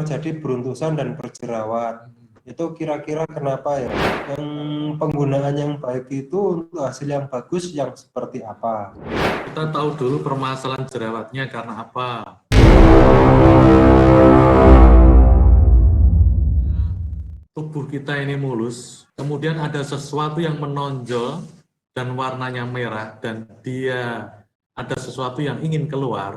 terjadi beruntusan dan berjerawat. Itu kira-kira kenapa ya? Yang penggunaan yang baik itu untuk hasil yang bagus yang seperti apa? Kita tahu dulu permasalahan jerawatnya karena apa. Tubuh kita ini mulus, kemudian ada sesuatu yang menonjol dan warnanya merah dan dia ada sesuatu yang ingin keluar,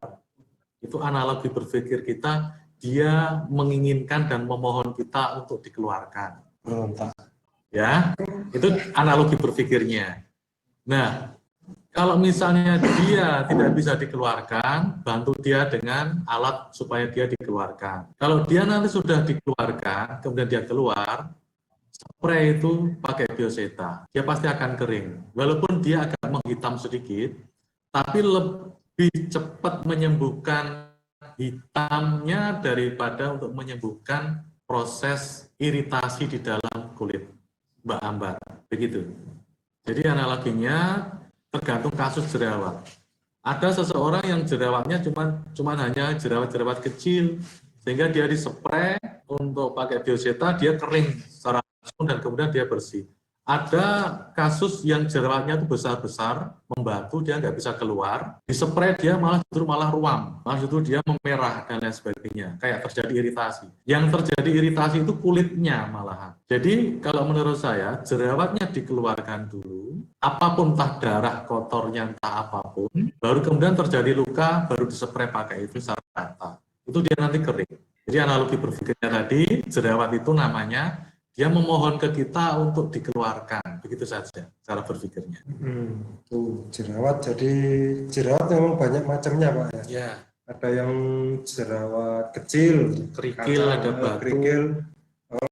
itu analogi berpikir kita, dia menginginkan dan memohon kita untuk dikeluarkan. Berontak. Ya, itu analogi berpikirnya. Nah, kalau misalnya dia tidak bisa dikeluarkan, bantu dia dengan alat supaya dia dikeluarkan. Kalau dia nanti sudah dikeluarkan, kemudian dia keluar, spray itu pakai bioseta, dia pasti akan kering. Walaupun dia agak menghitam sedikit, tapi lebih cepat menyembuhkan hitamnya daripada untuk menyembuhkan proses iritasi di dalam kulit, Mbak Ambar. Begitu. Jadi analoginya tergantung kasus jerawat. Ada seseorang yang jerawatnya cuma hanya jerawat-jerawat kecil, sehingga dia dispray untuk pakai bioseta, dia kering secara langsung dan kemudian dia bersih. Ada kasus yang jerawatnya itu besar-besar, membantu dia nggak bisa keluar, dispray dia malah ruam, malah justru dia memerah dan lain sebagainya, kayak terjadi iritasi. Yang terjadi iritasi itu kulitnya malahan. Jadi kalau menurut saya jerawatnya dikeluarkan dulu, apapun entah darah kotornya entah apapun, baru kemudian terjadi luka, baru dispray pakai itu secara rata. Itu dia nanti kering. Jadi analogi berpikirnya tadi, jerawat itu namanya dia memohon ke kita untuk dikeluarkan, begitu saja cara berpikirnya. Tuh jerawat, jadi jerawat memang banyak macamnya Pak ya. Ya. Ada yang jerawat kecil, Kerikil, ada batu. Kerikil,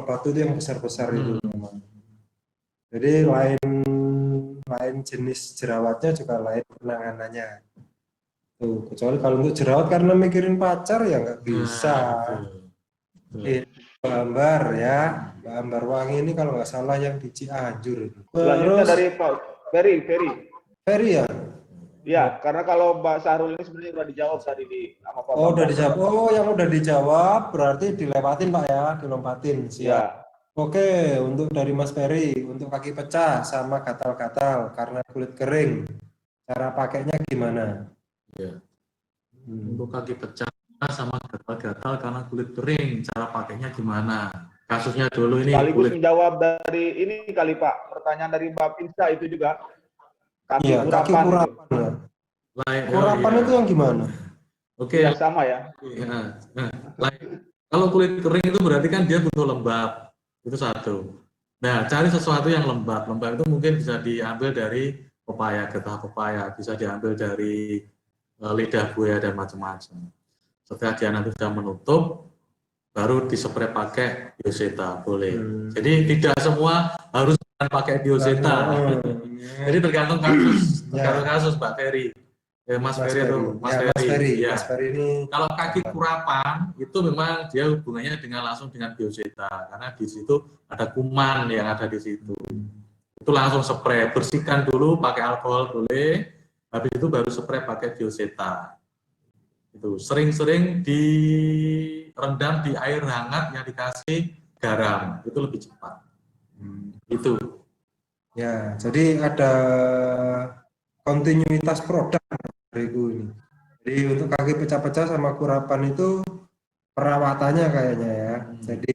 batu itu yang besar-besar itu memang. Jadi lain jenis jerawatnya juga lain penanganannya. Tuh, kecuali kalau untuk jerawat karena mikirin pacar ya nggak bisa. Mbak Ambar ya, Mbak Ambar Wangi ini kalau nggak salah yang di Cianjur. Selanjutnya dari Pak Ferry. Ferry ya? Ya, karena kalau Mbak Sahrul ini sebenarnya sudah dijawab tadi sama Pak. Oh, udah dijawab. Oh, yang udah dijawab berarti dilewatin Pak ya, dilompatin. Siap. Ya. Oke, untuk dari Mas Ferry, untuk kaki pecah sama gatal-gatal karena kulit kering, cara pakainya gimana? Ya. Untuk kaki pecah sama gatal-gatal karena kulit kering, cara pakainya gimana? Kasusnya dulu ini. Sekaligus menjawab dari ini kali Pak, pertanyaan dari Mbak Pinsa itu juga. Kaki iya, kurapan. Kaki kurapan. Kurapan itu yang gimana? Oke. Ya, sama ya. Ya. Nah, kalau kulit kering itu berarti kan dia butuh lembab. Itu satu. Nah, cari sesuatu yang lembab. Lembab itu mungkin bisa diambil dari pepaya, getah pepaya, bisa diambil dari lidah buaya dan macam-macam. Setelah dia nanti sudah menutup, baru dispray pakai bioseta, boleh. Jadi tidak semua harus pakai bioseta. Jadi tergantung kasus, tergantung kasus Mbak Ferry. Mas Ferry atau Mas Ferry. Ya. Mas Ferry ini. Kalau kaki kurapan itu memang dia hubungannya langsung dengan bioseta karena di situ ada kuman yang ada di situ. Itu langsung spray, bersihkan dulu pakai alkohol boleh, habis itu baru spray pakai bioseta. Itu sering-sering direndam di air hangat yang dikasih garam, itu lebih cepat. Itu. Ya, jadi ada kontinuitas produk dari ini. Jadi untuk kaki pecah-pecah sama kurapan itu perawatannya kayaknya ya. Jadi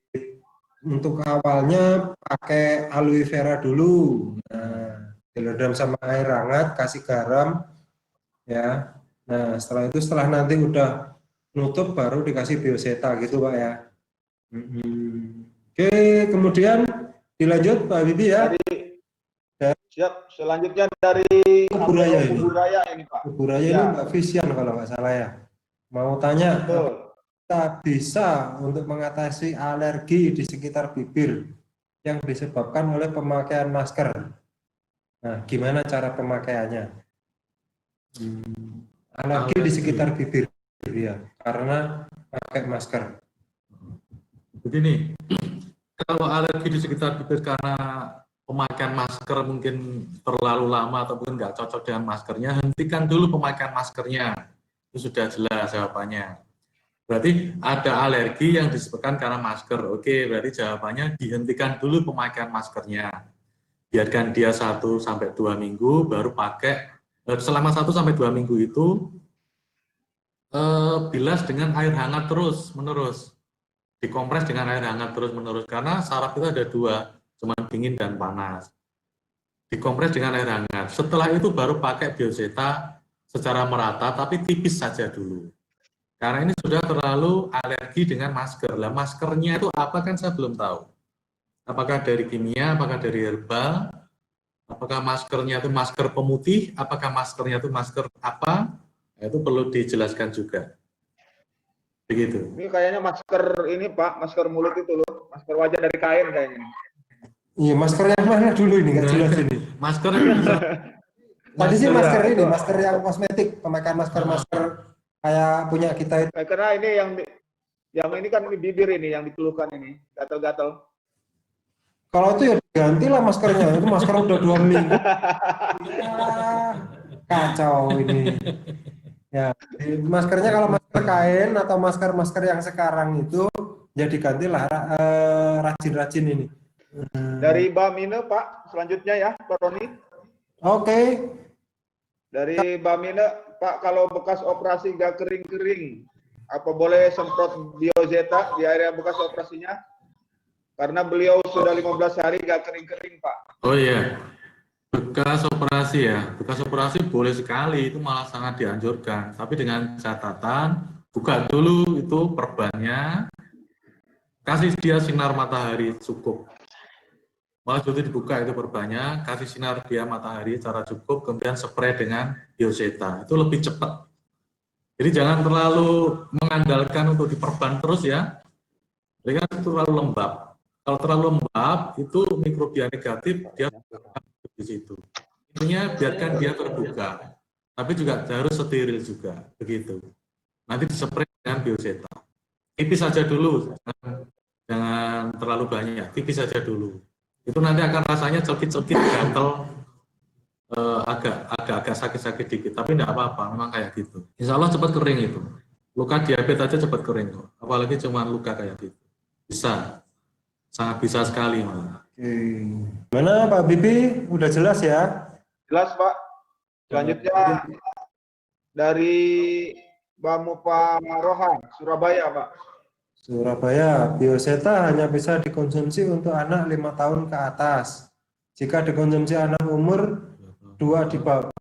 untuk awalnya pakai aloe vera dulu. Nah, direndam sama air hangat, kasih garam ya. Nah, setelah nanti udah nutup baru dikasih bioseta gitu Pak ya. Oke, kemudian dilanjut Pak Bibi ya. Siap, selanjutnya dari Kuburaya ini Pak. Kuburaya ini Mbak Visian kalau nggak salah ya. Mau tanya, kita bisa untuk mengatasi alergi di sekitar bibir yang disebabkan oleh pemakaian masker. Nah, gimana cara pemakaiannya? Alergi di sekitar bibir ya, karena pakai masker. Begini, kalau alergi di sekitar bibir karena pemakaian masker mungkin terlalu lama ataupun nggak cocok dengan maskernya, hentikan dulu pemakaian maskernya. Itu sudah jelas jawabannya. Berarti ada alergi yang disebabkan karena masker. Oke, berarti jawabannya dihentikan dulu pemakaian maskernya. Biarkan dia 1-2 minggu, baru pakai. Selama 1-2 minggu itu, bilas dengan air hangat terus-menerus. Dikompres dengan air hangat terus-menerus. Karena saraf itu ada dua, cuma dingin dan panas. Dikompres dengan air hangat. Setelah itu baru pakai Bioseta secara merata, tapi tipis saja dulu. Karena ini sudah terlalu alergi dengan masker. Lah maskernya itu apa kan saya belum tahu. Apakah dari kimia, apakah dari herbal, apakah maskernya itu masker pemutih, apakah maskernya itu masker apa, itu perlu dijelaskan juga. Begitu. Ini kayaknya masker ini Pak, masker mulut itu loh, masker wajah dari kain kayaknya. Iya, masker yang mana dulu ini nggak jelas ini. Masker Tadi sih masker ya, ini, masker yang kosmetik, pemakaian masker-masker kayak punya kita itu. Karena ini yang ini kan ini bibir ini yang dikeluhkan ini, gatal-gatal. Kalau itu ya gantilah maskernya, itu masker udah 2 minggu. Ya, kacau ini. Ya, maskernya kalau masker kain atau masker-masker yang sekarang itu ya digantilah rajin-rajin ini. Dari Bamine Pak, selanjutnya ya Pak Roni. Oke. Dari Bamine Pak, kalau bekas operasi nggak kering-kering, apa boleh semprot Bioseta di area bekas operasinya? Karena beliau sudah 15 hari nggak kering-kering Pak. Oh iya, bekas operasi ya, bekas operasi boleh sekali, itu malah sangat dianjurkan. Tapi dengan catatan, buka dulu itu perbannya, kasih dia sinar matahari cukup. Malah jadi dibuka itu perbannya, kasih sinar dia matahari secara cukup, kemudian spray dengan Bioseta, itu lebih cepat. Jadi jangan terlalu mengandalkan untuk diperban terus ya, jadi kan itu terlalu lembab. Kalau terlalu lembab, itu mikrobia negatif, dia di situ. Intinya biarkan dia terbuka, tapi juga harus steril juga, begitu. Nanti dispray dengan Bioseta. Tipis saja dulu, jangan terlalu banyak, tipis saja dulu. Itu nanti akan rasanya celkit-celkit, gatel, agak sakit-sakit dikit, tapi tidak apa-apa, memang kayak gitu. Insya Allah cepat kering itu. Luka diabetes aja cepat kering kok, apalagi cuma luka kayak gitu. Bisa, sangat bisa sekali malah. Oke. Mana Pak Bibi? Udah jelas ya? Jelas Pak. Selanjutnya dari Bamupa Rohan, Surabaya Pak. Surabaya, Bioseta hanya bisa dikonsumsi untuk anak 5 tahun ke atas. Jika dikonsumsi anak umur 2 di bawah,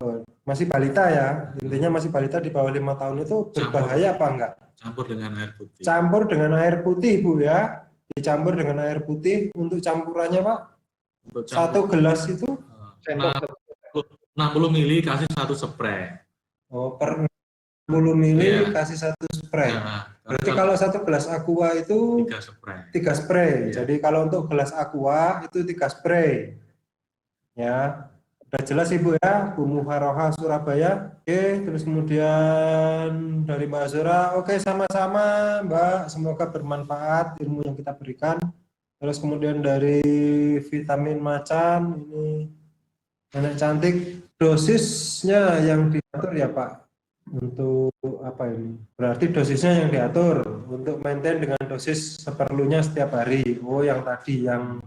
masih balita ya, intinya masih balita di bawah 5 tahun itu berbahaya apa enggak? Campur dengan air putih. Campur dengan air putih Bu ya, dicampur dengan air putih. Untuk campurannya Pak, Untuk satu gelas itu 60 mili kasih 1 spray. oh, per 60 mili Iya. kasih 1 spray. Nah, Berarti kalau 1 gelas aqua itu 3 spray. 3 spray. Iya. Jadi kalau untuk gelas aqua itu 3 spray. Ya, udah jelas Ibu ya, Bu Muharoha Surabaya. Oke, terus kemudian dari Mbak Azura, oke sama-sama Mbak, semoga bermanfaat ilmu yang kita berikan. Terus kemudian dari vitamin macan, ini nenek cantik, dosisnya yang diatur ya Pak. Untuk apa ini? Berarti dosisnya yang diatur untuk maintain dengan dosis seperlunya setiap hari. Oh, yang tadi yang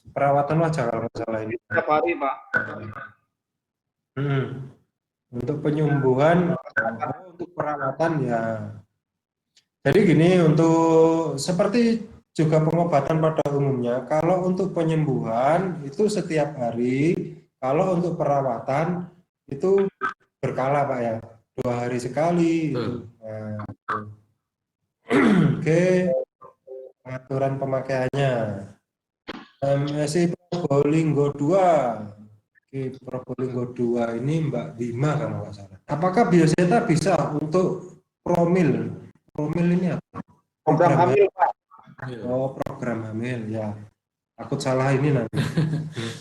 perawatan wajah kalau nggak salah ini. Setiap hari Pak. Untuk penyembuhan, untuk perawatan ya. Jadi gini, untuk seperti juga pengobatan pada umumnya, kalau untuk penyembuhan itu setiap hari, kalau untuk perawatan itu berkala Pak ya. 2 hari sekali itu. Nah, oke, pengaturan pemakaiannya. MSI Probolinggo 2. Oke, Probolinggo 2 ini Mbak Bima kalau nggak salah. Apakah Bioseta bisa untuk promil? Promil ini apa? Program hamil Pak. Oh, program hamil ya. Takut salah ini nanti.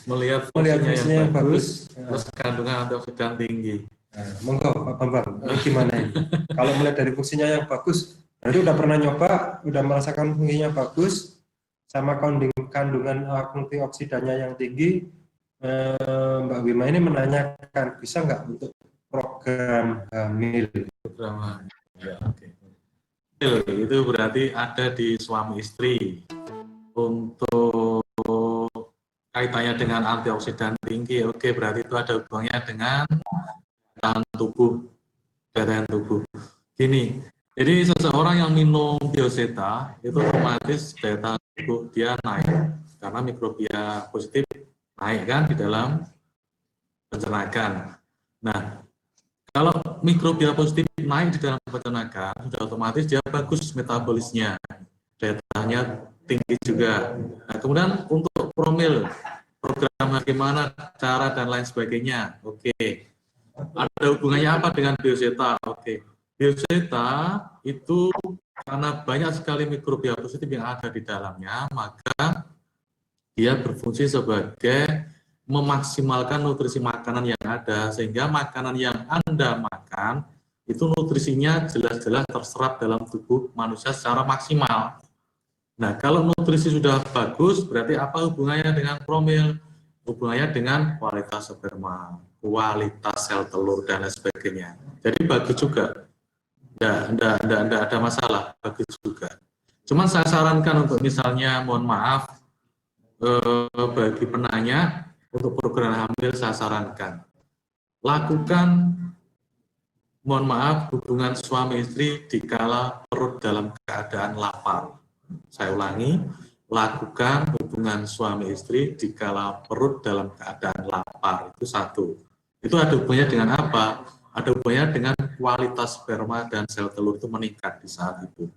Melihat fungsinya yang bagus. Terus kandungan antioksidan tinggi. Nah, monggo Pak Bambang, ini gimana ini? Kalau melihat dari fungsinya yang bagus, berarti udah pernah nyoba, udah merasakan fungsinya bagus, sama kandungan antioksidannya yang tinggi. Mbak Bima ini menanyakan bisa nggak untuk program hamil? Program hamil. Ya, oke. itu berarti ada di suami istri. Untuk kaitannya dengan antioksidan tinggi, oke, berarti itu ada hubungannya dengan daya tahan tubuh. Gini, jadi seseorang yang minum bioseta itu otomatis daya tahan tubuh dia naik karena mikrobia positif naik kan di dalam pencernaan. Nah, kalau mikrobia positif naik di dalam pencernaan, sudah otomatis dia bagus metabolisnya, daya tahannya tinggi juga. Nah, kemudian untuk promil, program bagaimana, cara dan lain sebagainya. Oke. Ada hubungannya apa dengan bioseta? Oke. Bioseta itu karena banyak sekali mikrobia positif yang ada di dalamnya, maka dia berfungsi sebagai memaksimalkan nutrisi makanan yang ada, sehingga makanan yang Anda makan itu nutrisinya jelas-jelas terserap dalam tubuh manusia secara maksimal. Nah, kalau nutrisi sudah bagus, berarti apa hubungannya dengan promil? Hubungannya dengan kualitas sperma, kualitas sel telur, dan lain sebagainya. Jadi bagus juga. Enggak ada masalah, bagus juga. Cuman saya sarankan untuk misalnya, mohon maaf, bagi penanya, untuk program hamil saya sarankan, lakukan, mohon maaf, hubungan suami istri dikala perut dalam keadaan lapar. Saya ulangi, lakukan hubungan suami istri dikala perut dalam keadaan lapar. Itu satu. Itu ada hubungannya dengan apa? Ada hubungannya dengan kualitas sperma dan sel telur itu meningkat di saat itu.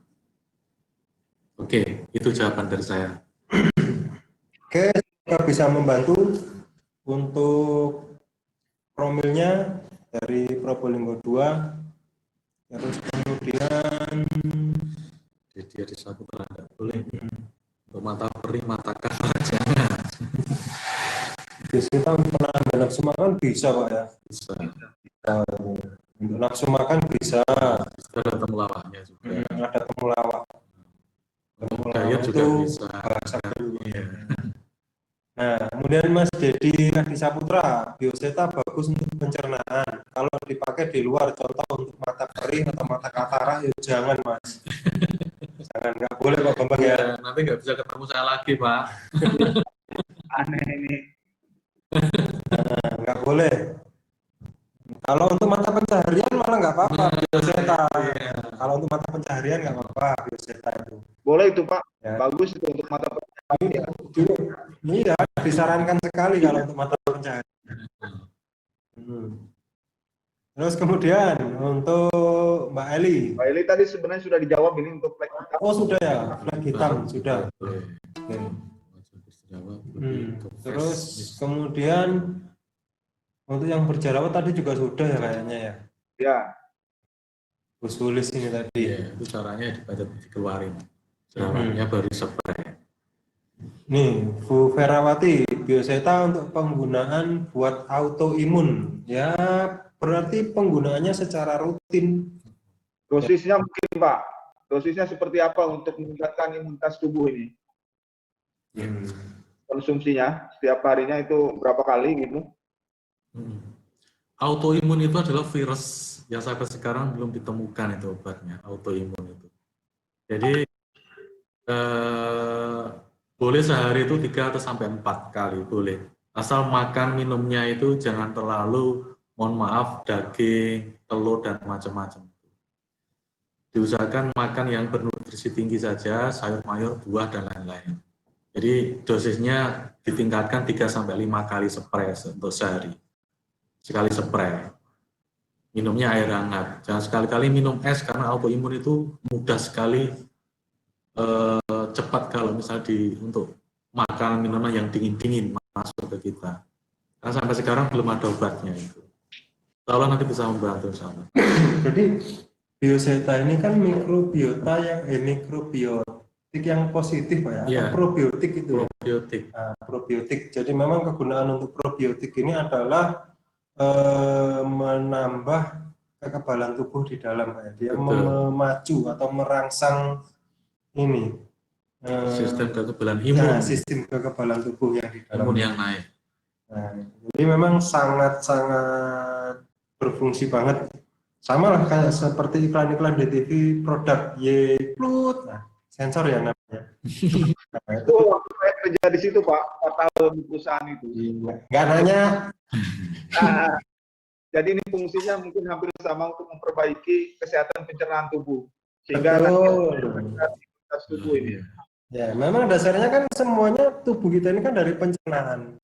Oke, itu jawaban dari saya. Oke, semoga bisa membantu untuk promilnya dari Probolinggo 2. Terus kemudian Dia di Saputra tidak boleh. Untuk mata perih, mata kasar jangan. kita penambah nafsu makan bisa Pak ya. Bisa. Untuk nafsu makan bisa. Ada temulawaknya juga. Ada temulawak. Diet juga bisa. Iya. Nah, kemudian Mas Dedi Adi Saputra, bioseta bagus untuk pencernaan. Kalau dipakai di luar, contoh untuk mata perih atau mata katarak, ya jangan Mas. Jangan, nggak boleh Pak Bambang ya. Nanti nggak bisa ketemu saya lagi Pak. Aneh ini. Nah, nggak boleh. Kalau untuk mata pencaharian malah nggak apa-apa bioseta. Kalau untuk mata pencaharian nggak apa-apa bioseta itu. Boleh itu Pak, Ya. bagus itu untuk mata pencaharian. Iya, disarankan sekali kalau untuk mata pencaharian. Terus kemudian untuk Mbak Eli. Pak Eli tadi sebenarnya sudah dijawab ini untuk flag hitam. Oh sudah ya, flag hitam sudah. Oke. Terus kemudian untuk yang berjerawat tadi juga sudah ya kayaknya ya. Ya. Usulis ini tadi. Iya, itu caranya dikeluarin. Jerawatnya baru spray. Nih, Bu Ferawati, bioseta untuk penggunaan buat autoimun. Ya, berarti penggunaannya secara rutin. Dosisnya mungkin Pak, dosisnya seperti apa untuk meningkatkan imunitas tubuh ini? Konsumsinya setiap harinya itu berapa kali gitu? Autoimun itu adalah virus yang sampai sekarang belum ditemukan itu obatnya, autoimun itu. Jadi boleh sehari itu 3 atau sampai 4 kali boleh. Asal makan minumnya itu jangan terlalu, mohon maaf, daging, telur dan macam-macam. Diusahakan makan yang bernutrisi tinggi saja, sayur mayur, buah dan lain-lain. Jadi dosisnya ditingkatkan 3 sampai 5 kali spray untuk sehari. Sekali spray. Minumnya air hangat. Jangan sekali-kali minum es karena autoimun itu mudah sekali cepat kalau misalnya untuk makan minuman yang dingin-dingin masuk ke kita. Karena sampai sekarang belum ada obatnya itu. Insya Allah nanti bisa membantu sama. Jadi bioseta ini kan mikrobiota yang mikrobiotik yang positif Pak ya, Iya. atau probiotik itu ya? Probiotik. Nah, probiotik. Jadi memang kegunaan untuk probiotik ini adalah menambah kekebalan tubuh di dalam Pak ya. Dia memacu atau merangsang ini Sistem kekebalan imun. ya, sistem kekebalan tubuh yang di dalam. Imun yang naik. Nah, jadi memang sangat-sangat berfungsi banget Sama lah kayak seperti iklan-iklan di TV produk Y Plut, nah, sensor ya namanya. Nah, Itu waktu saya kerja di situ Pak, 4 tahun di perusahaan itu. nggak nanya. Nah, jadi ini fungsinya mungkin hampir sama untuk memperbaiki kesehatan pencernaan tubuh. Sehingga nanti Betul. imunitas tubuh ini. Ya, memang dasarnya kan semuanya tubuh kita ini kan dari pencernaan.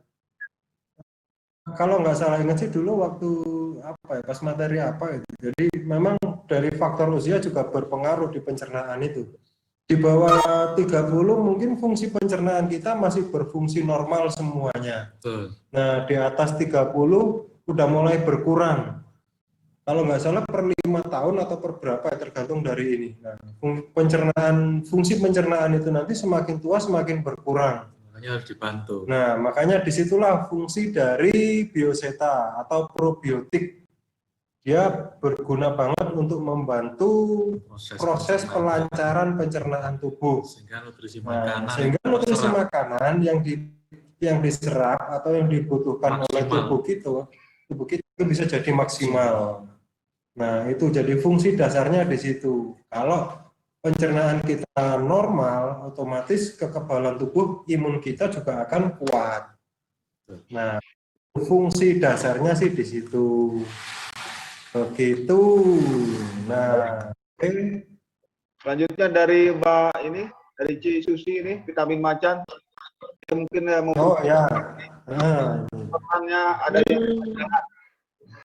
Kalau nggak salah ingat sih dulu waktu apa ya, pas materi apa itu. Jadi memang dari faktor usia juga berpengaruh di pencernaan itu. Di bawah 30 mungkin fungsi pencernaan kita masih berfungsi normal semuanya. Betul. Nah, di atas 30 udah mulai berkurang. Kalau nggak salah per 5 tahun atau per berapa ya, tergantung dari ini. Nah, fungsi pencernaan itu nanti semakin tua semakin berkurang. Makanya harus dibantu. Nah, makanya disitulah fungsi dari bioseta atau probiotik. Dia berguna banget untuk membantu proses pelancaran pencernaan tubuh. Sehingga nutrisi Nah, makanan, sehingga nutrisi makanan yang diserap atau yang dibutuhkan oleh tubuh kita itu bisa jadi maksimal. Nah, itu jadi fungsi dasarnya di situ. Kalau pencernaan kita normal, otomatis kekebalan tubuh, imun kita juga akan kuat. Nah, fungsi dasarnya sih di situ. Begitu. Nah, Selanjutnya dari Mbak ini, dari Ci Susi ini, vitamin macan. Mungkin oh ya. Pesannya ada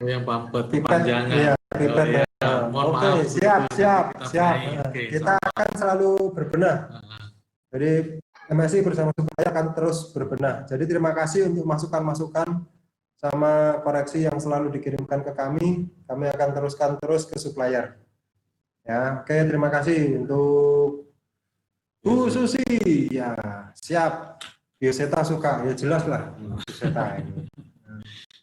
yang pampet Pipet, panjangan. iya, pipet. Oh, iya. Mohon Oke, maaf. siap. Oke, Kita akan selalu berbenah. Jadi MSI bersama Supaya akan terus berbenah. Jadi terima kasih untuk masukan-masukan sama koreksi yang selalu dikirimkan ke kami. Kami akan teruskan terus ke supplier. Ya, oke, terima kasih untuk Bu Susi. Ya, siap. Bioseta suka, ya jelas lah. Bioseta ini.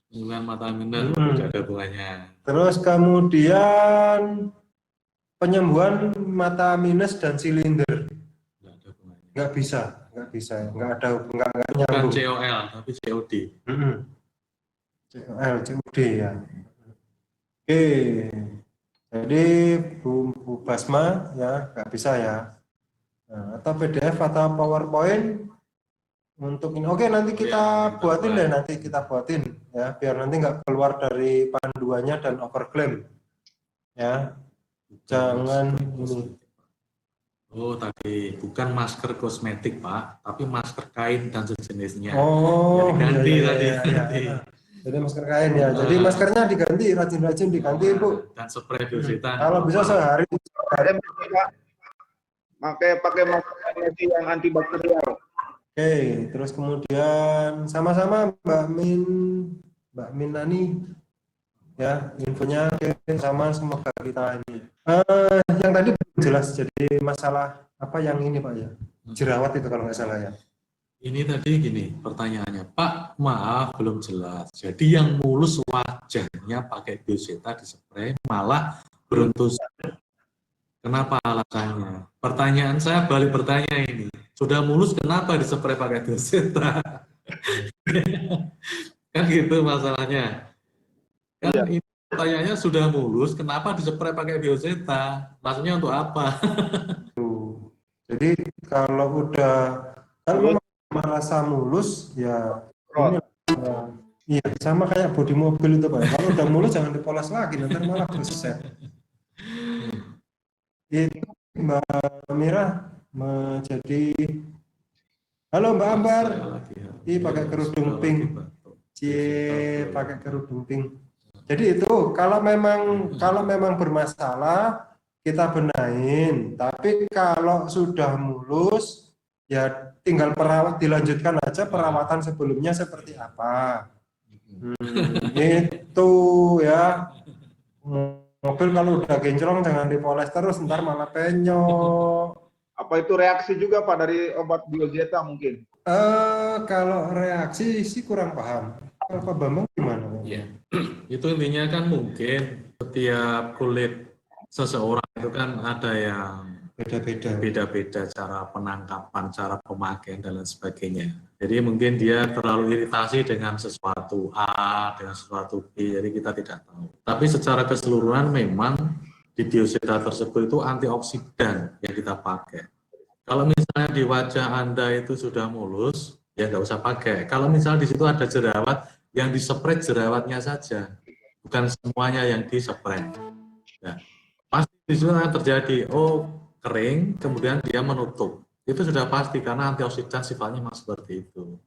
Bukan mata minus, tidak ada hubungannya. Terus kemudian penyembuhan mata minus dan silinder. Tidak ada hubungannya. Nggak bisa, nggak ada, nggak Bukan nyambung. COL, tapi COD. COL, COD ya. Oke, jadi Bu Basma ya nggak bisa ya. Nah, atau PDF atau PowerPoint untuk ini. Oke, nanti kita buatin deh, ya, biar nanti nggak keluar dari panduannya dan overclaim. Ya, jangan ini. Oh, tadi bukan masker kosmetik, Pak, tapi masker kain dan sejenisnya. Oh, ganti iya, tadi. iya. Jadi masker kain ya. Jadi maskernya diganti, rajin-rajin diganti, Bu. Dan spray bioseta. Kalau bisa sehari. pakai masker yang antibakterial. Oke, terus kemudian sama-sama Mbak Min Nani ya, infonya sama, semoga kita ini. Yang tadi belum jelas, jadi masalah apa yang ini Pak ya? Jerawat itu kalau nggak salah ya. Ini tadi gini pertanyaannya, Pak, maaf belum jelas. Jadi yang mulus wajahnya pakai bioseta di spray malah beruntus. Kenapa alasannya? Pertanyaan saya balik bertanya ini. Sudah mulus kenapa di spray pakai bioseta? Kan gitu masalahnya. Kan ini pertanyaannya sudah mulus, kenapa di spray pakai bioseta? Maksudnya untuk apa? Jadi kalau udah merasa mulus ya ini iya sama kayak bodi mobil itu Pak. Kalau udah mulus jangan dipoles lagi, nanti malah berset. Itu Mbak Mira menjadi halo Mbak Ambar, pakai kerudung pink, pakai kerudung pink. Jadi itu kalau memang bermasalah kita benahin, tapi kalau sudah mulus ya tinggal dilanjutkan aja perawatan sebelumnya seperti apa. Itu ya. Mobil kalau udah gencrong jangan dipoles terus, ntar malah penyok. Apa itu reaksi juga Pak dari obat bioseta mungkin? Kalau reaksi sih kurang paham. Kalau Pak Bambang gimana? Ya, itu intinya kan mungkin setiap kulit seseorang itu kan ada yang beda-beda cara penangkapan, cara pemakaian dan lain sebagainya. Jadi mungkin dia terlalu iritasi dengan sesuatu sesuatu A dengan sesuatu B, jadi kita tidak tahu. Tapi secara keseluruhan memang di bioseta tersebut itu antioksidan yang kita pakai. Kalau misalnya di wajah Anda itu sudah mulus, ya nggak usah pakai. Kalau misalnya di situ ada jerawat, yang disepret jerawatnya saja, bukan semuanya yang disepret. Ya. Pasti di situ akan terjadi, kering, kemudian dia menutup. Itu sudah pasti karena antioksidan sifatnya memang seperti itu.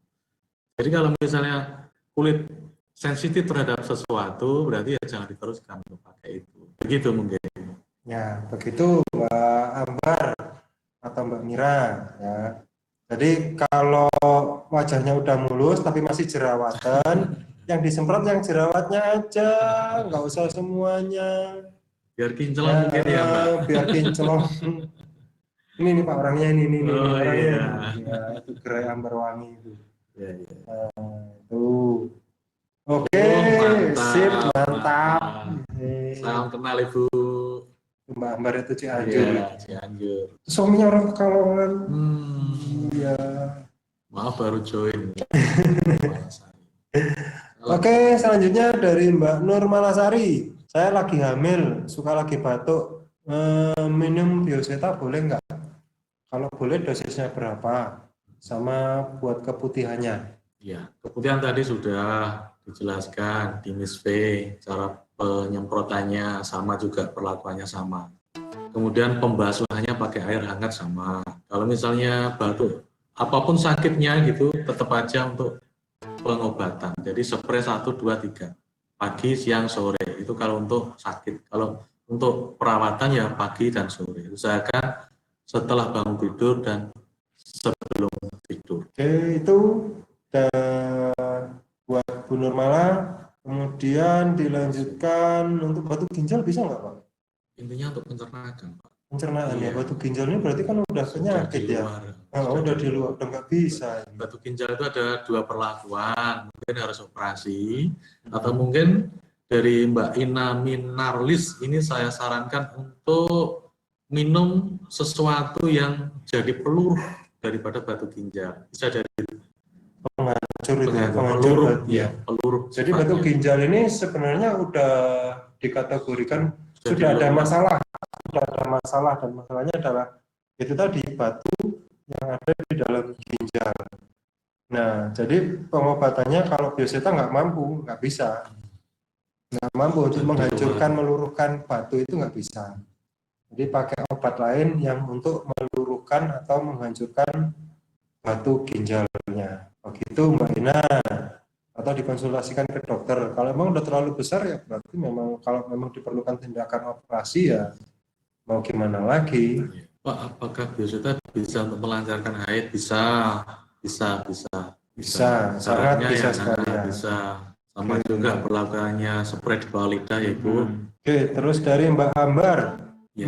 Jadi kalau misalnya kulit sensitif terhadap sesuatu, berarti ya jangan diteruskan untuk pakai itu. Begitu mungkin. Ya, begitu Mbak Ambar atau Mbak Mira ya. Jadi kalau wajahnya udah mulus tapi masih jerawatan, yang disemprot yang jerawatnya aja, nggak usah semuanya. Biar kinclong mungkin ya Mbak. Biar kinclong. Ini nih Pak orangnya ini orangnya. Iya. Ya, itu gerai Ambar Wangi itu. Ya, ya. Tuh. Oke, Mantap, sip, mantap. mantap. Salam kenal Ibu. Mbak Ambar itu Cianjur. Iya, Cianjur. Suaminya orang Pekalongan. Iya. Maaf baru join. Oke, selanjutnya dari Mbak Nur Malasari. Saya lagi hamil, suka lagi batuk. Minum bioseta boleh nggak? Kalau boleh dosisnya berapa? Sama buat keputihannya. Ya, keputihan tadi sudah dijelaskan di Miss V, cara penyemprotannya sama juga, perlakuannya sama. Kemudian pembasuhannya pakai air hangat sama. Kalau misalnya batuk, apapun sakitnya gitu, tetap aja untuk pengobatan. Jadi spray 1, 2, 3. Pagi, siang, sore. Itu kalau untuk sakit. Kalau untuk perawatan ya pagi dan sore. Usahakan setelah bangun tidur dan sebelum tidur. Oke, itu buat Bu Nurmala. Kemudian dilanjutkan untuk batu ginjal bisa nggak Pak? Intinya untuk pencernaan, Pak. Pencernaan Iya. ya, batu ginjal ini berarti kan udah penyakit ya? Udah di luar, udah nggak bisa. Batu ginjal itu ada 2 perlakuan, mungkin harus operasi, atau mungkin dari Mbak Ina Minarlis ini saya sarankan untuk minum sesuatu yang jadi peluru daripada batu ginjal. Bisa dari penghancur ya, peluru. Jadi batu ginjal ini sebenarnya udah dikategorikan sudah ada masalah, dan masalahnya adalah itu tadi batu yang ada di dalam ginjal. Nah, jadi pengobatannya kalau bioseta nggak mampu untuk menghancurkan, meluruhkan batu itu nggak bisa. Jadi pakai obat lain yang untuk meluruhkan atau menghancurkan batu ginjalnya. Begitu Mbak Ina, atau dikonsultasikan ke dokter. Kalau memang udah terlalu besar ya berarti memang kalau memang diperlukan tindakan operasi ya mau gimana lagi. Pak, apakah bioseta bisa untuk melancarkan haid? Bisa. Sangat bisa ya, sekali ya. Bisa. Sama juga perlakuannya spray di bawah lidah ya Bu. Oke, terus dari Mbak Ambar. Ya,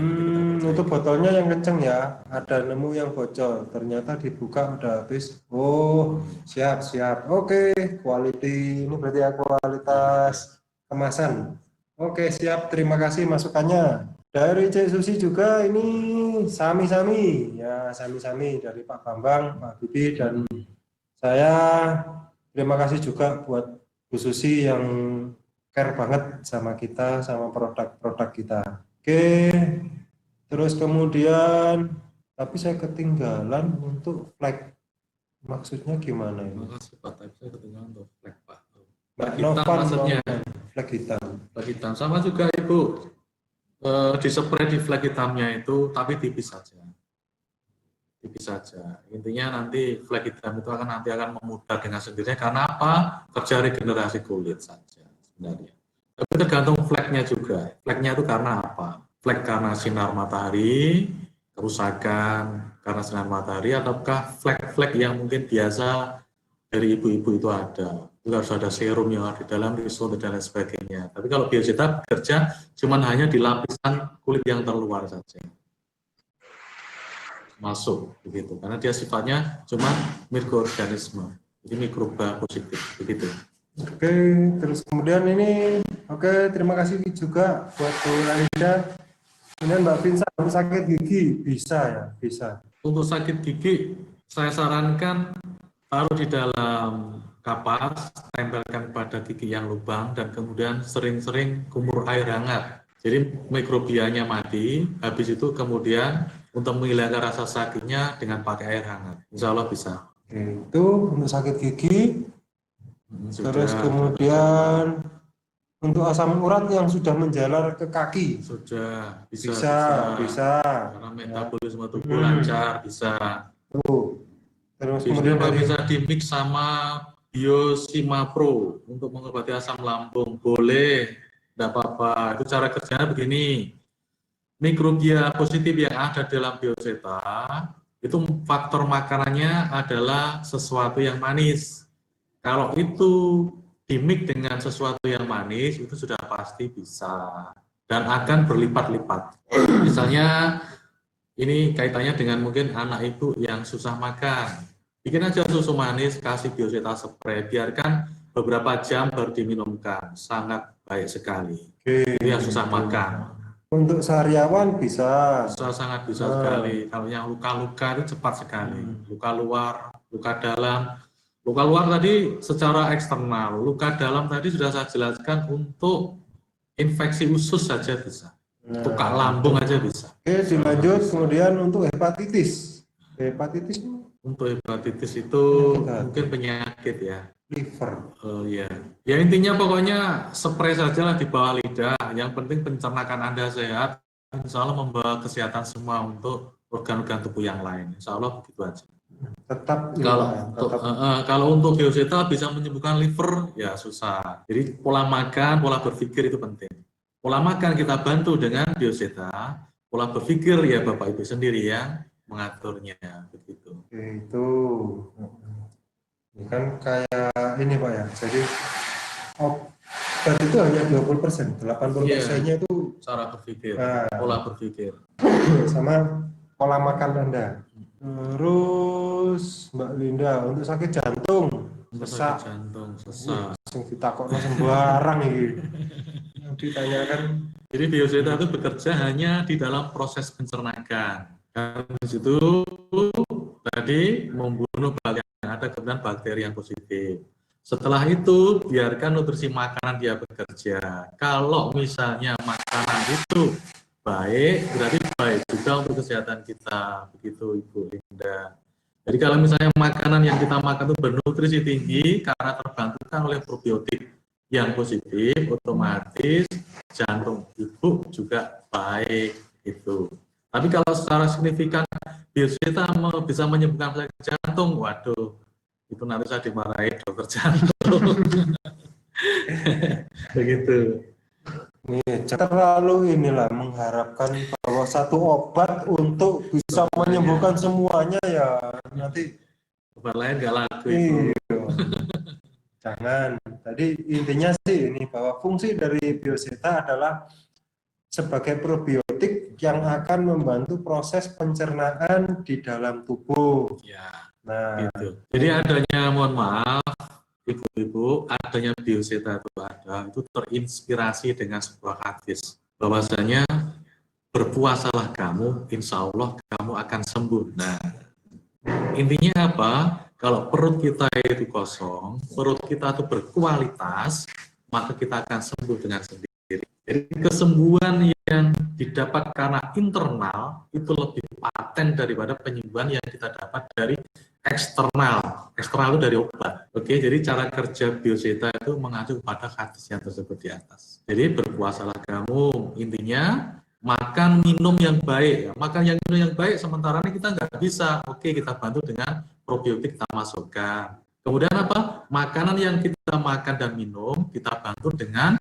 itu botolnya yang kenceng ya, ada nemu yang bocor, ternyata dibuka udah habis. Oh, siap. Oke, quality, ini berarti ya kualitas kemasan. Oke, siap, terima kasih masukannya. Dari Cek Susi juga ini sami-sami dari Pak Bambang, Pak Bibi, dan saya terima kasih juga buat Bu Susi yang care banget sama kita, sama produk-produk kita. Oke, terus kemudian, tapi saya ketinggalan untuk flag. Maksudnya gimana ini? Makasih Pak, tapi saya ketinggalan untuk flag Pak. Mbak Flag hitam Novan, maksudnya. flag hitam. Flag hitam sama juga Ibu. Dispray di flag hitamnya itu, tapi tipis saja. Intinya nanti flag hitam itu nanti akan memudar dengan sendirinya. Karena apa? Kerja regenerasi kulit saja sebenarnya. Tapi tergantung flagnya juga. Flagnya itu karena apa? Flag karena sinar matahari, kerusakan karena sinar matahari, ataukah flag-flag yang mungkin biasa dari ibu-ibu itu ada. Itu harus ada serum yang ada di dalam, risol dan lain sebagainya. Tapi kalau bioseta bekerja cuma hanya di lapisan kulit yang terluar saja. Masuk begitu. Karena dia sifatnya cuma mikroorganisme. Jadi mikroba positif begitu. Oke, terus kemudian ini, terima kasih juga buat Bu Aida. Kemudian Mbak Vinsa, sakit gigi bisa ya? Bisa. Untuk sakit gigi, saya sarankan taruh di dalam kapas, tempelkan pada gigi yang lubang, dan kemudian sering-sering kumur air hangat. Jadi mikrobianya mati, habis itu kemudian untuk menghilangkan rasa sakitnya dengan pakai air hangat. Insya Allah bisa. Oke, itu untuk sakit gigi. Terus Sudah, kemudian untuk asam urat yang sudah menjalar ke kaki. sudah Bisa. Karena metabolisme tubuh lancar, bisa. Tuh. Terus Biasanya kemudian Pak dari bisa di-mix sama Biosima Pro untuk mengobati asam lambung. Boleh, tidak apa-apa. Itu cara kerjanya begini. Mikrobia positif yang ada dalam bioseta, itu faktor makanannya adalah sesuatu yang manis. Kalau itu di-mix dengan sesuatu yang manis, itu sudah pasti bisa. Dan akan berlipat-lipat. Misalnya, ini kaitannya dengan mungkin anak ibu yang susah makan. Bikin aja susu manis, kasih bioseta spray, biarkan beberapa jam baru diminumkan. Sangat baik sekali. Ini yang susah makan. untuk sariawan bisa. Sangat bisa sekali. Kalau yang luka-luka itu cepat sekali. Luka luar, luka dalam. Luka luar tadi secara eksternal. Luka dalam tadi sudah saya jelaskan untuk infeksi usus saja bisa. Luka lambung aja bisa. Oke, dilanjut kemudian untuk hepatitis. Hepatitis Untuk hepatitis itu mungkin penyakit ya. liver. Oh ya. Ya intinya pokoknya spray saja lah di bawah lidah. Yang penting pencernaan Anda sehat. Insya Allah membawa kesehatan semua untuk organ-organ tubuh yang lain. Insya Allah begitu aja. Tetap Kalau untuk bioseta bisa menyembuhkan liver ya susah. Jadi pola makan, pola berpikir itu penting. Pola makan kita bantu dengan bioseta. Pola berpikir ya Bapak Ibu sendiri yang mengaturnya begitu. Oke, itu. Ini kan kayak ini Pak ya. Jadi obat itu hanya 20%, 80%-nya itu Cara berpikir, Nah. pola berpikir. sama pola makan Anda. Terus Mbak Linda untuk sakit jantung, Untuk sesak, sakit jantung, sesak. sing ditakokno sembarang iki. Yang ditanyakan Jadi bioseta itu bekerja hanya di dalam proses pencernaan. Dan di situ tadi membunuh bakteri yang ada, kemudian bakteri yang positif. Setelah itu biarkan nutrisi makanan dia bekerja. Kalau misalnya makanan itu baik, berarti baik juga untuk kesehatan kita. Begitu Ibu Linda. Jadi kalau misalnya makanan yang kita makan itu bernutrisi tinggi karena terbantukan oleh probiotik yang positif, otomatis jantung ibu juga baik itu. Tapi kalau secara signifikan bioseta bisa menyembuhkan penyakit jantung, waduh, itu nanti saya dimarahi dokter jantung. Begitu. terlalu inilah mengharapkan bahwa satu obat untuk bisa menyembuhkan semuanya ya nanti Obat lain nggak laku itu. Jangan. Tadi intinya sih ini bahwa fungsi dari bioseta adalah sebagai probiotik yang akan membantu proses pencernaan di dalam tubuh. Ya, Nah, gitu. Jadi adanya, mohon maaf, Ibu-ibu, adanya bioseta itu terinspirasi dengan sebuah hadis. Bahwasanya berpuasalah kamu, insya Allah kamu akan sembuh. Nah, intinya apa? Kalau perut kita itu kosong, perut kita itu berkualitas, maka kita akan sembuh dengan sendiri. Jadi kesembuhan yang didapat karena internal itu lebih paten daripada penyembuhan yang kita dapat dari eksternal. Eksternal itu dari obat. Oke, jadi cara kerja bioseta itu mengacu pada hadis yang tersebut di atas. Jadi berpuasalah kamu, intinya makan minum yang baik. Makan yang minum yang baik sementara ini kita nggak bisa. Oke, kita bantu dengan probiotik kita masukkan. Kemudian apa? Makanan yang kita makan dan minum kita bantu dengan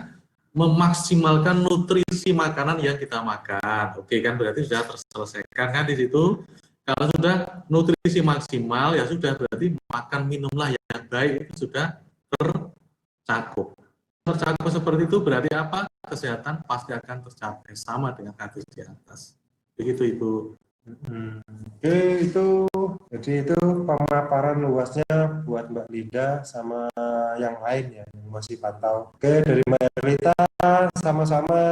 memaksimalkan nutrisi makanan yang kita makan. Oke kan, berarti sudah terselesaikan kan di situ. Kalau sudah nutrisi maksimal ya sudah, berarti makan minumlah yang baik itu sudah tercakup. Tercakup seperti itu berarti apa? Kesehatan pasti akan tercapai sama dengan hadis di atas. Begitu Ibu. Oke, itu jadi itu pemaparan luasnya buat Mbak Linda sama yang lain ya yang masih pantau. Oke, dari Mbak Erlita sama-sama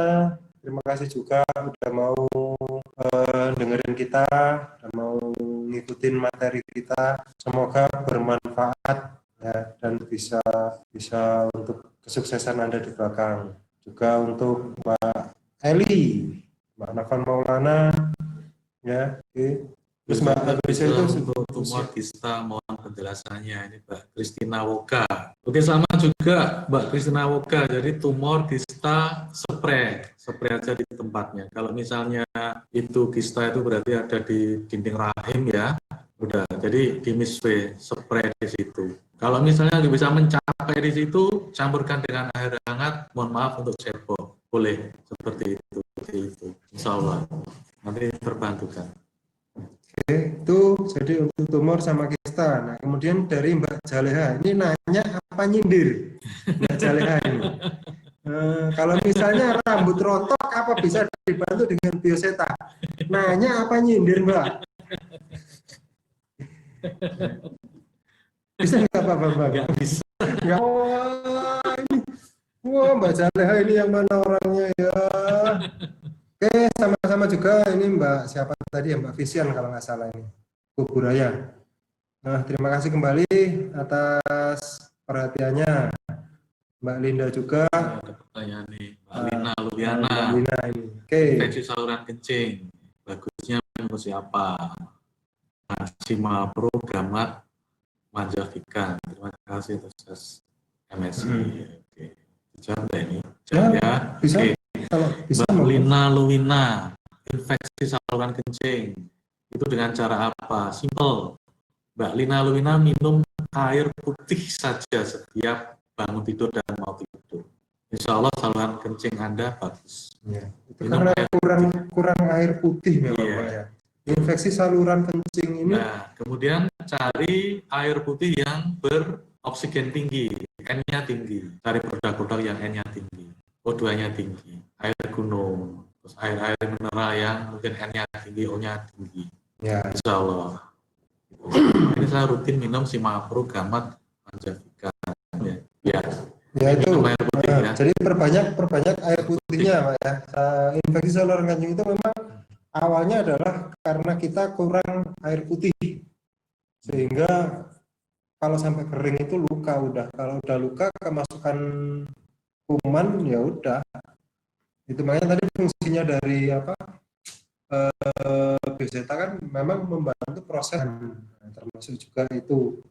terima kasih juga udah mau dengerin kita, udah mau ngikutin materi kita. Semoga bermanfaat ya, dan bisa untuk kesuksesan Anda di belakang. Juga untuk Mbak Eli, Mbak Nafan Maulana, ya, oke. Terus Mbak Agnesya itu untuk tumor kista, mohon penjelasannya ini Mbak Kristina Woga. Oke, sama juga Mbak Kristina Woga. Jadi tumor kista spray aja di tempatnya. Kalau misalnya itu kista itu berarti ada di dinding rahim ya, udah. Jadi di miswe spray di situ. Kalau misalnya nggak bisa mencapai di situ, campurkan dengan air hangat. Mohon maaf untuk cebok, boleh seperti itu. Insya Allah nanti terbantukan. Oke, itu jadi untuk tumor sama kista. Nah, kemudian dari Mbak Jaleha, ini nanya apa nyindir? Mbak Jaleha ini. Kalau misalnya rambut rontok, apa bisa dibantu dengan bioseta? Nanya apa nyindir, Mbak? Bisa nggak Pak Bambang? Nggak bisa. Nggak. Wah, ini. Wah, Mbak Jaleha ini yang mana orangnya ya? Oke, sama-sama juga ini Mbak siapa tadi ya, Mbak Visian kalau nggak salah ini, Bu Buraya. Nah, terima kasih kembali atas perhatiannya. Mbak Linda juga. Ada pertanyaan nih, Mbak Lina Luliana. Mbak Lina ini. Oke. Infeksi saluran kencing, bagusnya minum siapa? Maksimal Pro Gamat Manjavikan. Terima kasih atas MSI. Oke. Dijawab ya ini? Jawab ya. Bisa. Oke. Kalau bisa Mbak Lina Luwina, infeksi saluran kencing itu dengan cara apa? Simple. Mbak Lina Luwina minum air putih saja setiap bangun tidur dan mau tidur. Insya Allah saluran kencing Anda bagus. Ya, itu karena kurang air putih memang Pak ya. Infeksi saluran kencing ini. Nah, kemudian cari air putih yang beroksigen tinggi, N-nya tinggi. Cari produk-produk yang N-nya tinggi, O2-nya tinggi. Air gunung, terus air mineral yang mungkin N-nya tinggi, O-nya tinggi. Ya. Insya Allah. Ini saya rutin minum Simapro Gamat Manjavikan. Ya. Ya itu. Air putih, ya. Jadi perbanyak air putihnya Pak ya. Infeksi saluran kencing itu memang awalnya adalah karena kita kurang air putih, sehingga kalau sampai kering itu luka udah. Kalau udah luka kemasukan kuman ya udah. Itu makanya tadi fungsinya dari apa bioseta kan memang membantu proses, termasuk juga itu.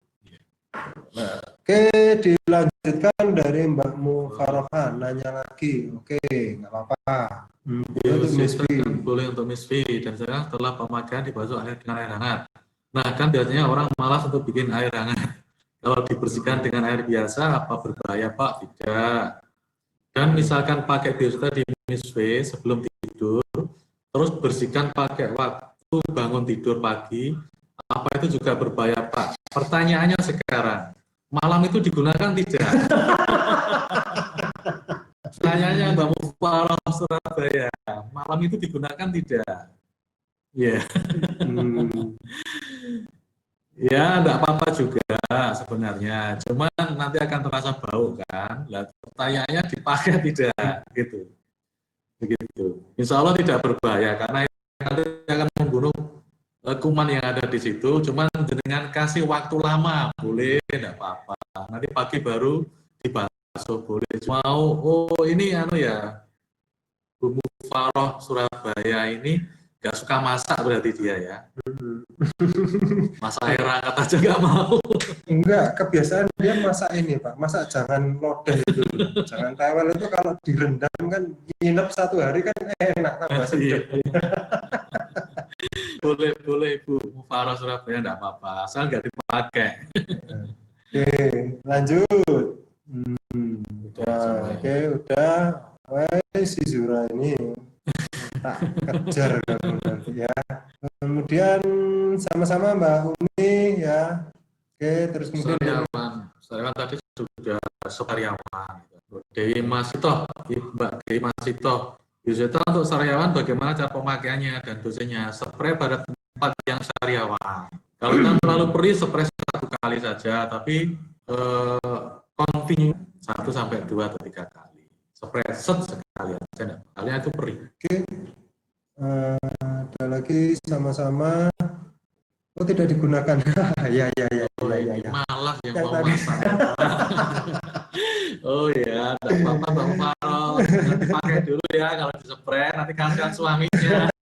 Nah, oke, dilanjutkan dari Mbak Mufaroha nanya lagi. Oke, nggak apa-apa. Boleh untuk misfi dan sekarang setelah pemakaian dibasuh air dengan air hangat. Nah, kan biasanya orang malas untuk bikin air hangat. Kalau dibersihkan dengan air biasa, apa berbahaya Pak? Tidak. Dan misalkan pakai bioseta di misfi sebelum tidur, terus bersihkan pakai waktu bangun tidur pagi, apa itu juga berbahaya Pak? Pertanyaannya sekarang, malam itu digunakan tidak? Pertanyaannya Mbak Mufaroh Surabaya, malam itu digunakan tidak? Ya, ya enggak apa-apa juga sebenarnya, cuman nanti akan terasa bau kan? Lah, pertanyaannya dipakai tidak? Gitu. Begitu. Insya Allah tidak berbahaya karena nanti akan membunuh kuman yang ada di situ, cuman dengan kasih waktu lama boleh, tidak apa-apa. Nanti pagi baru dibasuh boleh. Oh ini ya, Bu Mufaroh Surabaya ini nggak suka masak berarti dia ya. Masak air hangat aja nggak mau. Enggak, kebiasaan dia masak ini Pak, masak jangan lodeh itu, jangan tewel itu kalau direndam kan nginep 1 hari kan enak tambah sedap. Boleh Bu Mufaroh Surabaya enggak apa-apa, asal nggak dipakai. Oke, lanjut. Udah. Si Zura ini tak kejar kamu nanti ya. Kemudian sama-sama Mbak Umi ya. Oke, terus kemudian Sariawan tadi sudah Sariawan. Dewi Masito, Mbak Dewi Masito. Bioseta untuk Sariawan bagaimana cara pemakaiannya dan dosanya? Spray pada tempat yang Sariawan. Kalau kita terlalu perih, spray 1 kali saja, tapi continue 1 sampai 2 atau 3 kali. Spray sekali aja, kalian itu perih. Oke. Ada lagi sama-sama. Oh, tidak digunakan. Ya, ya, ya, Oh, ya, ya, ini ya. malas yang Yang mau tadi. masak. Oh ya, tidak apa-apa Bang Farol. Nanti pakai dulu ya kalau di-spray, nanti kasihan suaminya.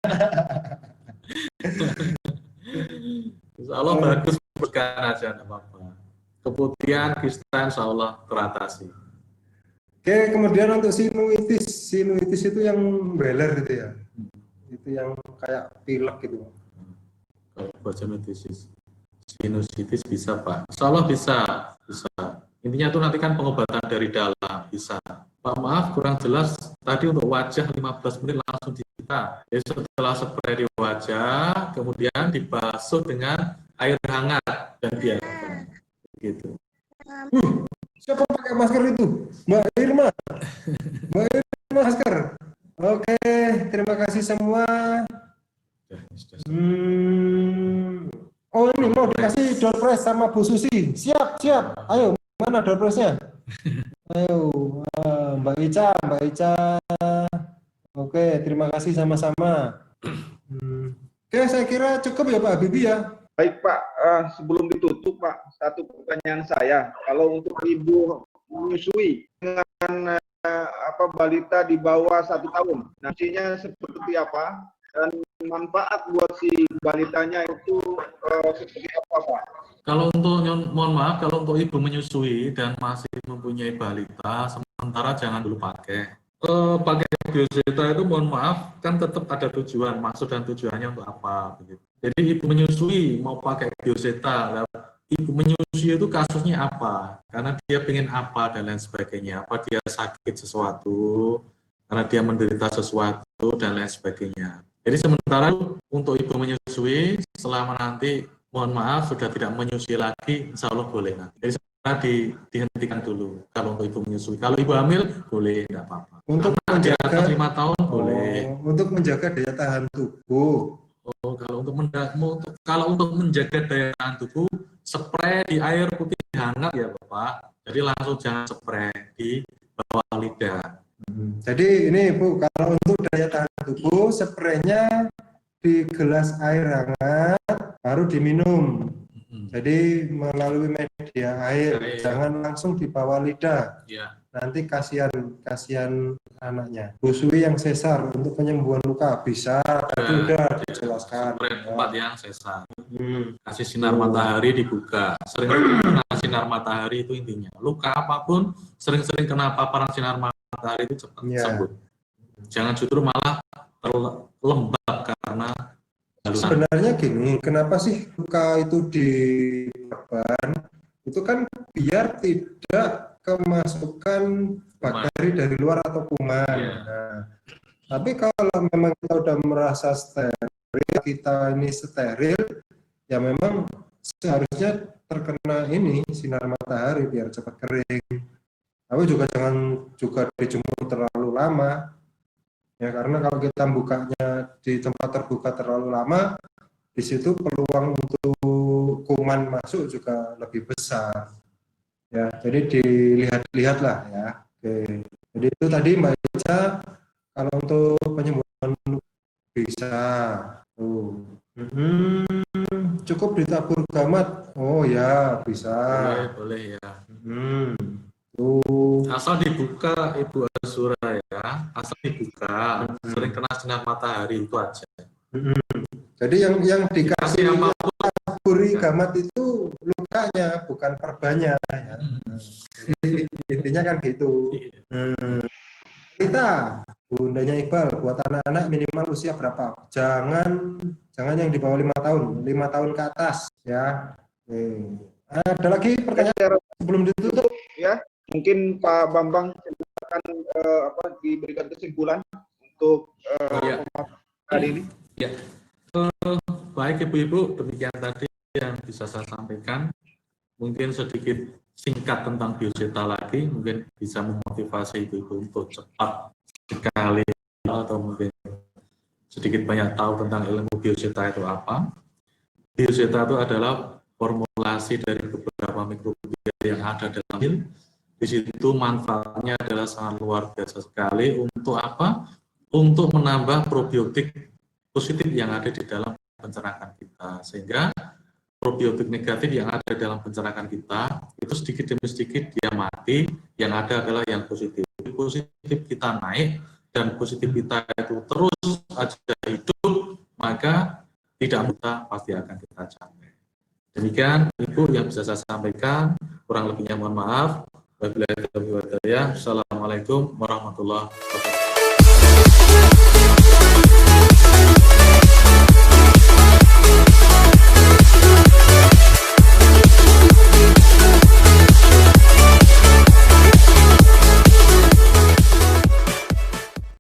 Insya Allah bagus, bukan aja, tidak apa-apa. Kemudian kita insya Allah teratasi. Oke, kemudian untuk sinuitis itu yang beler gitu ya. Itu yang kayak pilek gitu. Kalau buat sinusitis bisa Pak. Insya Allah bisa. Intinya itu nanti kan pengobatan dari dalam bisa. Pak maaf kurang jelas tadi untuk wajah 15 menit langsung disita. Jadi setelah spray di wajah, kemudian dibasuh dengan air hangat dan biarkan. Gitu. Siapa pakai masker itu? Mbak Irma. Mbak Irma masker. Oke, terima kasih semua. Oh, ini mau dikasih door prize sama Bu Susi. Siap, siap. Ayo, mana door prize-nya? Ayo, Mbak Ica. Oke, terima kasih sama-sama. Oke, saya kira cukup ya Pak Habibie ya. Baik Pak, sebelum ditutup Pak, satu pertanyaan saya. Kalau untuk ibu menyusui dengan balita di bawah 1 tahun, nantinya seperti apa dan manfaat buat si balitanya itu seperti apa Pak? Kalau untuk, mohon maaf, kalau untuk ibu menyusui dan masih mempunyai balita, sementara jangan dulu pakai. Pakai bioseta itu mohon maaf, kan tetap ada tujuan, maksud dan tujuannya untuk apa. Begitu. Jadi ibu menyusui mau pakai bioseta, ibu menyusui itu kasusnya apa? Karena dia ingin apa dan lain sebagainya. Apa dia sakit sesuatu, karena dia menderita sesuatu dan lain sebagainya. Jadi sementara untuk ibu menyusui, selama nanti mohon maaf sudah tidak menyusui lagi, insya Allah boleh nanti. Jadi sementara dihentikan dulu kalau untuk ibu menyusui. Kalau ibu hamil boleh, tidak apa-apa. Untuk Anak di menjaga atas 5 tahun boleh. Untuk menjaga daya tahan tubuh. Oh, kalau untuk menjaga daya tahan tubuh, spray di air putih hangat ya Bapak. Jadi langsung jangan spray di bawah lidah. Jadi ini Bu, kalau untuk daya tahan tubuh, spraynya di gelas air hangat baru diminum. Jadi melalui media air, jangan langsung di bawah lidah. Ya. Nanti kasihan anaknya. Busui yang sesar untuk penyembuhan luka bisa, tadi udah dijelaskan. Spray tempat yang sesar. Kasih sinar matahari dibuka. Sering kena sinar matahari itu intinya. Luka apapun, sering-sering kena paparan sinar matahari itu cepat sembuh. Jangan justru malah terlembab karena sebenarnya gini, kenapa sih luka itu diperban? Itu kan biar tidak kemasukan bakteri dari luar atau kuman. Nah, tapi kalau memang kita udah merasa steril, kita ini steril, ya memang seharusnya terkena ini sinar matahari biar cepat kering. Tapi juga jangan dijemur terlalu lama. Ya, karena kalau kita bukanya di tempat terbuka terlalu lama, di situ peluang untuk kuman masuk juga lebih besar. Ya, jadi dilihat-lihatlah ya. Oke. Jadi itu tadi Mbak Ica, kalau untuk penyembuhan bisa. Cukup ditabur gamat. Oh ya, bisa. Boleh ya. Asal dibuka Ibu Azura ya, asal dibuka, sering kena sinar matahari itu aja. Jadi yang dikasih taburi gamat itu lukanya, bukan perbannya ya. Jadi intinya kan gitu. Kita bundanya Iqbal, buat anak-anak minimal usia berapa? Jangan yang di bawah 5 tahun, 5 tahun ke atas ya. Ada lagi pertanyaan sebelum ditutup ya? Mungkin Pak Bambang akan diberikan kesimpulan untuk hari ini. Ya. Baik Ibu-Ibu, demikian tadi yang bisa saya sampaikan. Mungkin sedikit singkat tentang bioseta lagi, mungkin bisa memotivasi Ibu-Ibu untuk cepat sekali atau mungkin sedikit banyak tahu tentang ilmu bioseta itu apa. Bioseta itu adalah formulasi dari beberapa mikrobia yang ada dalam pil. Di situ manfaatnya adalah sangat luar biasa sekali untuk apa? Untuk menambah probiotik positif yang ada di dalam pencernaan kita, sehingga probiotik negatif yang ada dalam pencernaan kita, itu sedikit demi sedikit dia mati, yang ada adalah yang positif. Positif kita naik, dan positif kita itu terus aja hidup, maka tidak mudah pasti akan kita capai. Demikian Ibu yang bisa saya sampaikan, kurang lebihnya mohon maaf. Wabillahi taufiq wal hidayah. Assalamualaikum warahmatullahi wabarakatuh.